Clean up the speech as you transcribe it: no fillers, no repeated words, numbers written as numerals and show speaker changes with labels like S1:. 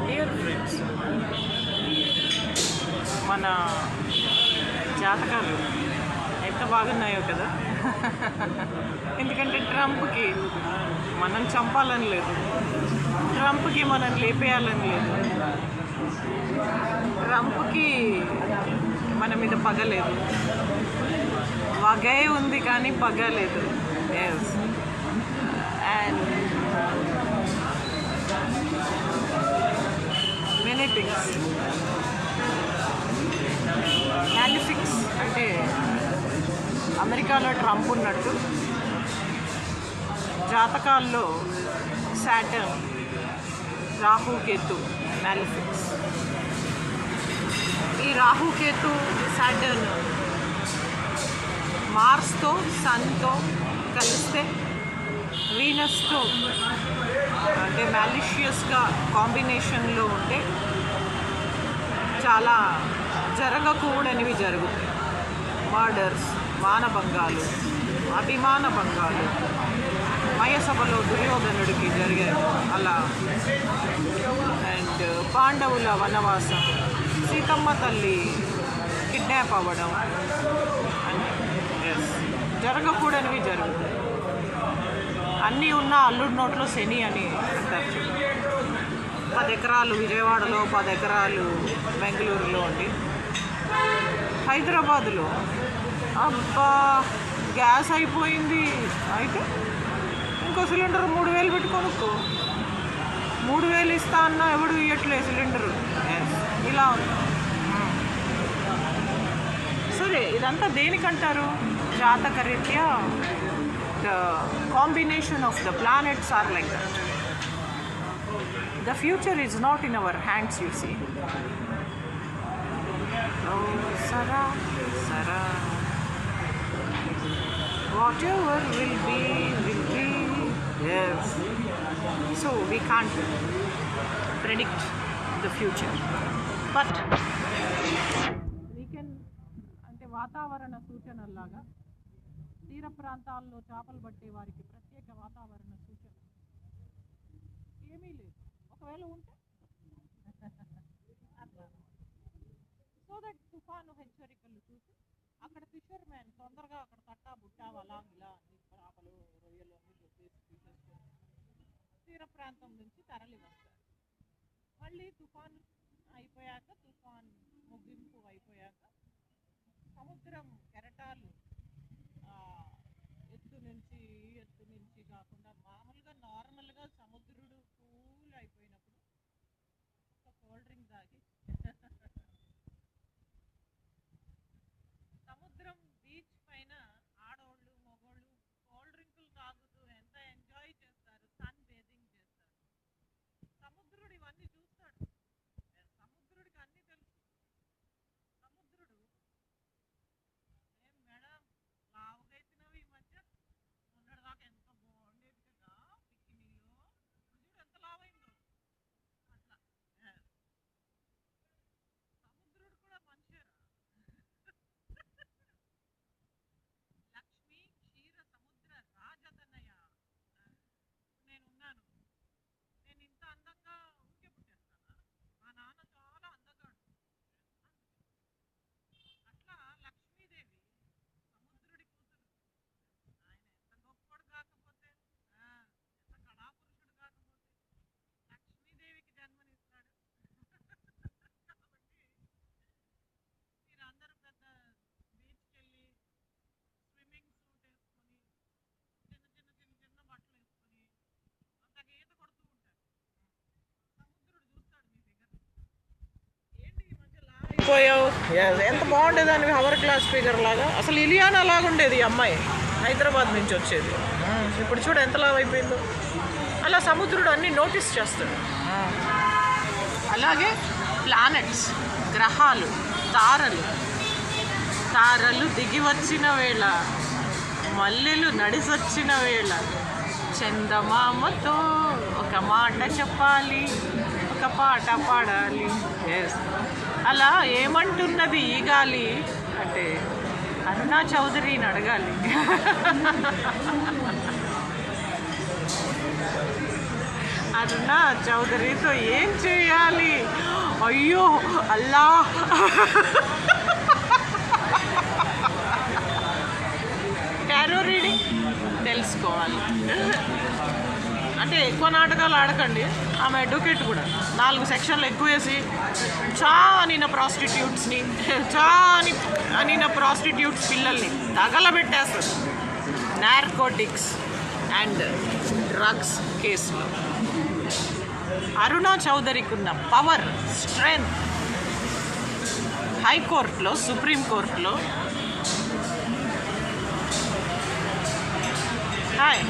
S1: Dear friends, మన జాతకాలు ఎంత బాగున్నాయో కదా. ఎందుకంటే ట్రంప్కి మనం చంపాలని లేదు, ట్రంప్కి మనం లేపేయాలని లేదు, ట్రంప్కి మన మీద పగలేదు. వగే ఉంది కానీ పగలేదు. Yes, and many things. మ్యాలిఫిక్స్ అంటే అమెరికాలో ట్రంప్ ఉన్నట్టు జాతకాల్లో సాటర్న్, రాహుకేతు మ్యాలిఫిక్స్. ఈ రాహుకేతు సాటర్న్ మార్స్తో, సన్తో కలిస్తే వీనస్తో అంటే మ్యాలిషియస్గా కాంబినేషన్లో ఉంటే చాలా జరగకూడనివి జరుగుతాయి. మర్డర్స్, మానభంగాలు, అభిమాన భంగాలు. మయసభలో దుర్యోధనుడికి జరిగాయి అలా. అండ్ పాండవుల వనవాసం, సీతమ్మ తల్లి కిడ్నాప్ అవ్వడం, అండ్ ఎస్, జరగకూడనివి జరుగుతాయి. అన్నీ ఉన్న అల్లుడి నోట్లో శని అని అంటారు. 10 ఎకరాలు విజయవాడలో, 10 ఎకరాలు బెంగళూరులో ఉండి, హైదరాబాదులో అబ్బా గ్యాస్ అయిపోయింది అయితే ఇంకో సిలిండర్ 3000 పెట్టి కొనుక్కో. 3000 ఇస్తా అన్నా ఎవడు ఇవ్వట్లేదు సిలిండరు. ఇలా ఉంది. సరే, ఇదంతా దేనికంటారు? జాతకరీత్యా the combination of the planets are like that. The future is not in our hands, you see. Oh, Sara, Sara. Whatever will be, will be. Yes. So we can't predict the future. But we can, అంటే వాతావరణ సూచనలాగా తీర ప్రాంతాల్లో చేపలు పట్టే వారికి ప్రత్యేక వాతావరణ సూచన ఏమీ లేదు. ఒకవేళ ఉంటే అట్లా. సో దట్ తుఫాను హెచ్చరికలు చూసి అక్కడ ఫిషర్ మ్యాన్ తొందరగా అక్కడ తట్టా బుట్టా అలా ఇలా చేపలు, రొయ్యలు అన్నీ దొరికేసి తీర ప్రాంతం నుంచి తరలి వస్తారు. మళ్ళీ తుఫాను అయిపోయాక, తుఫాన్ ముగింపు అయిపోయాక సముద్రం కెరటాలు ఎత్తు నుంచి కాకుండా మామూలుగా నార్మల్గా సముద్రుడు కూల్ అయిపోయినప్పుడు ఒక కోల్డ్ డ్రింక్ తాగి సముద్రం బీచ్ పైన ఆడోళ్ళు మగోళ్ళు కోల్డ్ డ్రింకులు తాగుతూ ఎంత ఎంజాయ్ చేస్తారు, సన్ బేదింగ్ చేస్తారు. సముద్రుడు ఇవన్నీ చూస్తాడు. సముద్రుడికి అన్నీ తెలుసు. సముద్రుడు ఏం మేడం లావుగైతున్నవి ఈ మధ్య, మొన్నటిదాకా ఎంత బాగుండేది కదా బికినీలో, చూడు ఎంత లావైందో అట్లా. సముద్రుడు కూడా మనిషేరా. లక్ష్మి క్షీర సముద్ర రాజతనయ. నేనున్నాను, నేను ఇంత అందంగా ఊరికే పుట్టేస్తానా? మా నాన్న చాలా అందగాడు. అట్లా లక్ష్మీదేవి సముద్రుడి కూతురు. ఆయన ఎంత గొప్పడు కాకపోతే, ఎంత కళాపురుషుడు కాకపోతే లక్ష్మీదేవికి జన్మనిస్తాడు. కాబట్టి మీరందరూ పెద్ద బీచ్కి వెళ్ళి స్విమ్మింగ్ సూట్ వేసుకొని చిన్న బట్టలు వేసుకొని అంతగా ఈత కొడుతూ ఉంటారు. సముద్రుడు చూస్తాడు మీ ఫిగర్. ఏంటి ఈ మధ్య అయిపోయావు, ఎంత బాగుండేదాన్ని, హవర్ క్లాస్ ఫిగర్ లాగా. అసలు ఇలియానా లాగా ఉండేది ఈ అమ్మాయి, హైదరాబాద్ నుంచి వచ్చేది. ఇప్పుడు చూడు ఎంత లావు అయిపోయిందో. అలా సముద్రుడు అన్నీ నోటీస్ చేస్తాడు. అలాగే ప్లానెట్స్, గ్రహాలు, తారలు దిగి వచ్చిన వేళ, మల్లెలు నడిసొచ్చిన వేళ, చందమామతో ఒక మాట చెప్పాలి, ఒక పాట పాడాలి. ఎస్, అలా ఏమంటున్నది ఈ గాలి, అంటే అరుణా చౌదరిని అడగాలి. అరుణా చౌదరితో ఏం చేయాలి? అయ్యో అల్లా, టారో రీడింగ్ తెలుసుకోవాలి. అంటే ఎక్కువ నాటకాలు ఆడకండి. ఆమె అడ్వకేట్ కూడా 4 సెక్షన్లు ఎక్కువ వేసి చా అనిన ప్రాస్టిట్యూట్స్ని, చా అనిన ప్రాస్టిట్యూట్స్ పిల్లల్ని తగలబెట్టేస్తారు నార్కోటిక్స్ అండ్ డ్రగ్స్ కేసులో. అరుణా చౌదరికి ఉన్న పవర్, స్ట్రెంగ్త్ హైకోర్టులో, సుప్రీంకోర్టులో. హాయ్